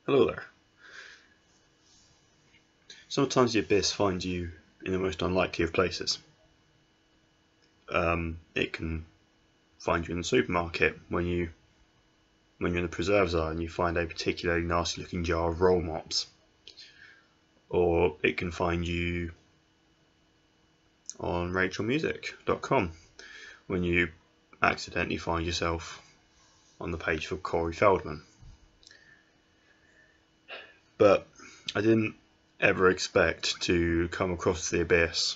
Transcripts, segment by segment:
Hello there. Sometimes the abyss finds you in the most unlikely of places. It can find you in the supermarket when you're in the preserves aisle and you find a particularly nasty looking jar of roll mops. Or it can find you on rachelmusic.com when you accidentally find yourself on the page for Corey Feldman. But I didn't ever expect to come across the abyss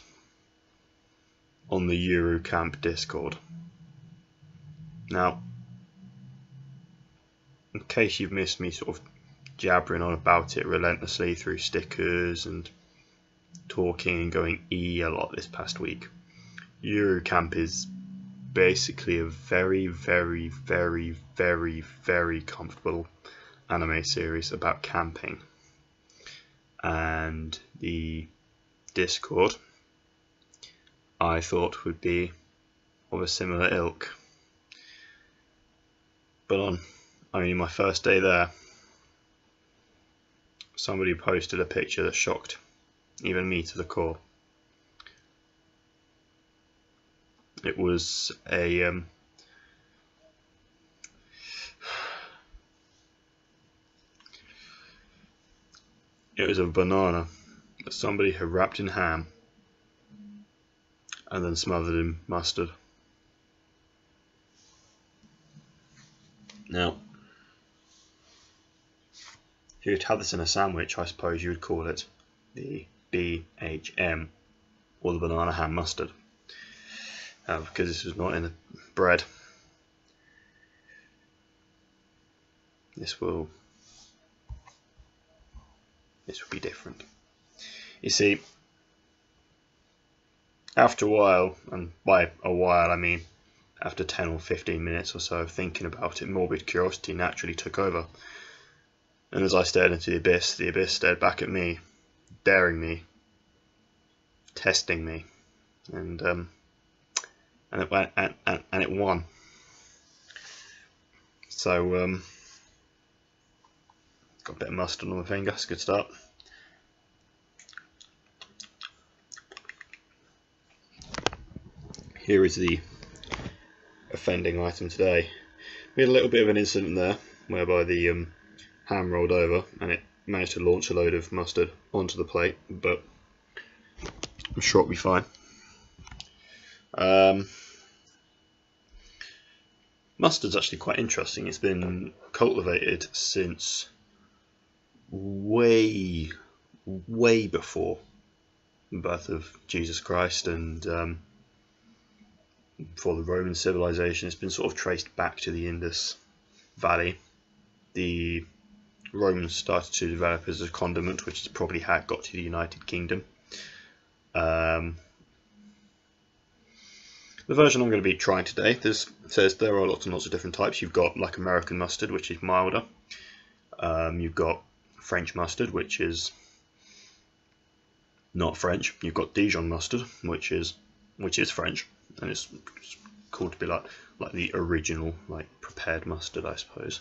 on the Eurocamp Discord. Now, in case you've missed me sort of jabbering on about it relentlessly through stickers and talking and going a lot this past week, Eurocamp is basically a very, very, very, very, very comfortable anime series about camping. And the Discord, I thought, would be of a similar ilk. But on only my first day there, somebody posted a picture that shocked even me to the core. It was a banana that somebody had wrapped in ham and then smothered in mustard. Now, if you would have this in a sandwich, I suppose you would call it the BHM, or the banana ham mustard, because this was not in the bread. This will be different. You see, after a while, and by a while I mean after 10 or 15 minutes or so of thinking about it, morbid curiosity naturally took over. And as I stared into the abyss stared back at me, daring me, testing me, and it won. So got a bit of mustard on my finger. It's a good start. Here is the offending item today. We had a little bit of an incident there whereby the ham rolled over and it managed to launch a load of mustard onto the plate, but I'm sure it'll be fine. Mustard's actually quite interesting. It's been cultivated since way before the birth of Jesus Christ and for the Roman civilization. It's been sort of traced back to the Indus Valley. The Romans started to develop as a condiment, which is probably how it got to the United Kingdom. The version I'm going to be trying today, says there are lots and lots of different types. You've got like American mustard, which is milder. You've got French mustard, which is not French. You've got Dijon mustard, which is French, and it's called to be like the original, like prepared mustard, I suppose.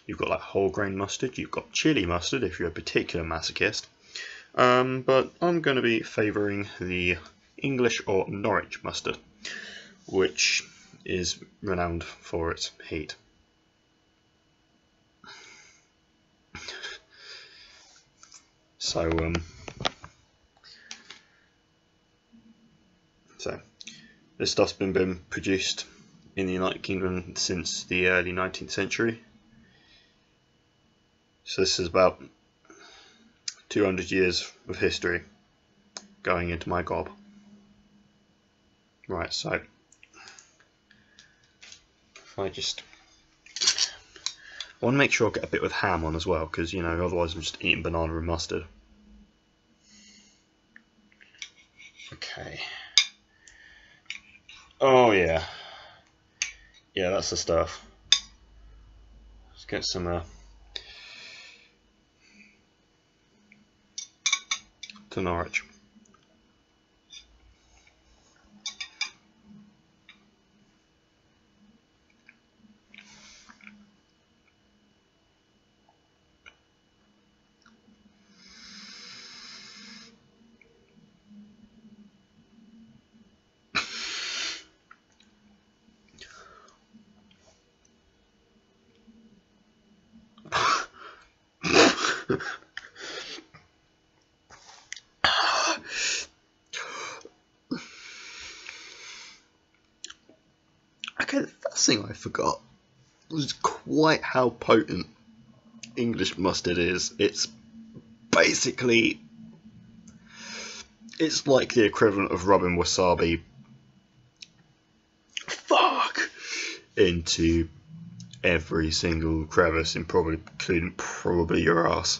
You've got like whole grain mustard. You've got chili mustard if you're a particular masochist. But I'm going to be favouring the English or Norwich mustard, which is renowned for its heat. So this stuff's been produced in the United Kingdom since the early 19th century. So this is about 200 years of history going into my gob. Right, so if I want to make sure I get a bit with ham on as well, because you know, otherwise I'm just eating banana and mustard. Okay. Oh yeah, that's the stuff. Let's get some to Norwich. Okay, the first thing I forgot was quite how potent English mustard is. It's basically, it's like the equivalent of rubbing wasabi into every single crevice, in including probably your ass.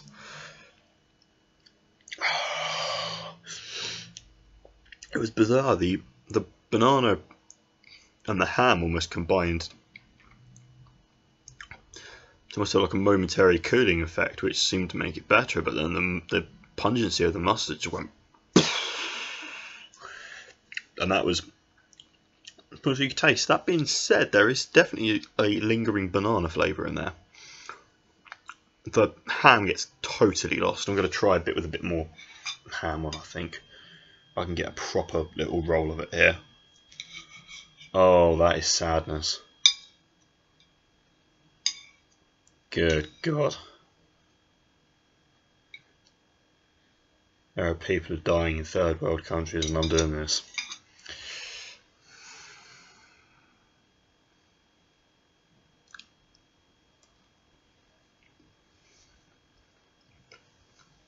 It was bizarre. The banana and the ham almost combined to almost have like a momentary cooling effect, which seemed to make it better. But then the pungency of the mustard just went, and that was. As you can taste. That being said, there is definitely a lingering banana flavour in there. The ham gets totally lost. I'm going to try a bit with a bit more ham on, I think. I can get a proper little roll of it here. Oh, that is sadness. Good God. There are people dying in third world countries and I'm doing this.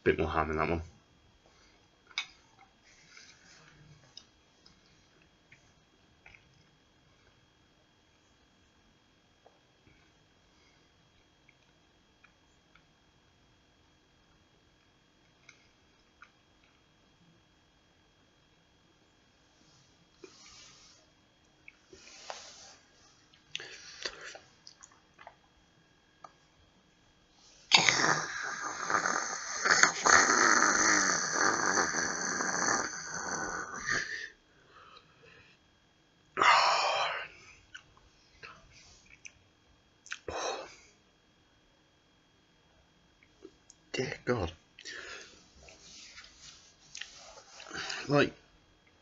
Bit more ham in that one. Dear God. Like,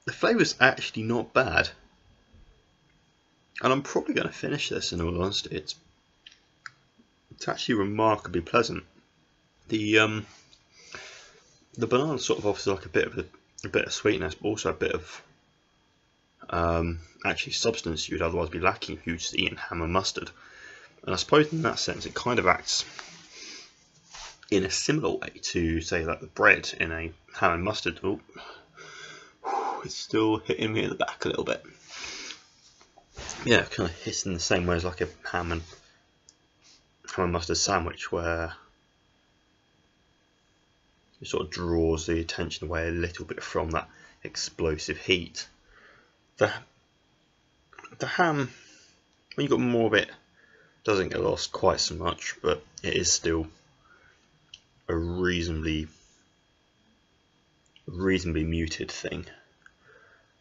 the flavour's actually not bad. And I'm probably going to finish this, in all honesty. It's actually remarkably pleasant. The banana sort of offers like a bit of sweetness, but also a bit of actually substance you'd otherwise be lacking if you just eaten ham and mustard. And I suppose in that sense it kind of acts in a similar way to, say, like the bread in a ham and mustard. Oh, it's still hitting me in the back a little bit. Yeah, kind of hits in the same way as like a ham and mustard sandwich, where it sort of draws the attention away a little bit from that explosive heat. The ham, when you've got more of it, doesn't get lost quite so much, but it is still a reasonably muted thing.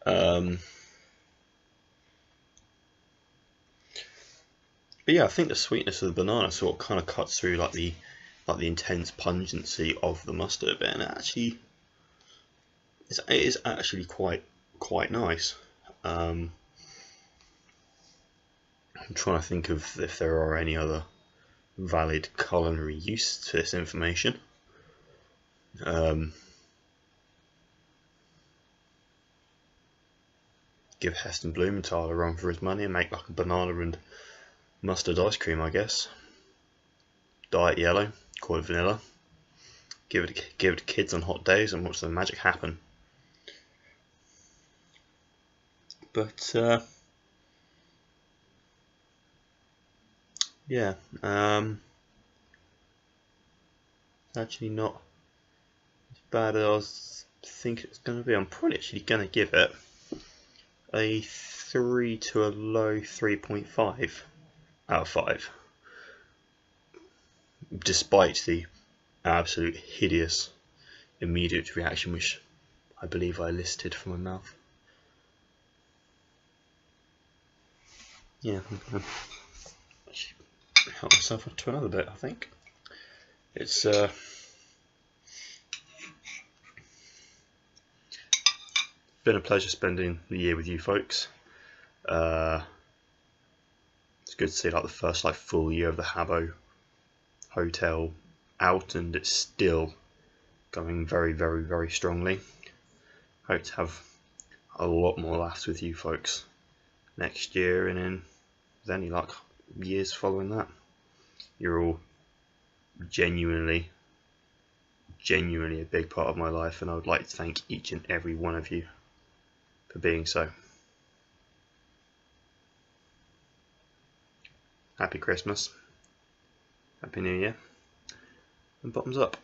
But yeah, I think the sweetness of the banana sort of kind of cuts through like the intense pungency of the mustard a bit, and it is actually quite nice. I'm trying to think of if there are any other valid culinary use to this information. Give Heston Blumenthal a run for his money and make like a banana and mustard ice cream, I guess. Dye it yellow, call it vanilla. Give it to kids on hot days and watch the magic happen. But yeah, it's actually not as bad as I was thinking it's going to be. I'm probably actually going to give it a 3 to a low 3.5 out of 5, despite the absolute hideous immediate reaction which I believe I elicited from my mouth. Yeah, I'm going to help myself up to another bit, I think. It's been a pleasure spending the year with you folks. It's good to see like the first full year of the Habbo Hotel out and it's still going very, very, very strongly. Hope to have a lot more laughs with you folks next year and in any like years following that. You're all genuinely a big part of my life, and I would like to thank each and every one of you for being so. Happy Christmas, Happy New Year, and bottoms up.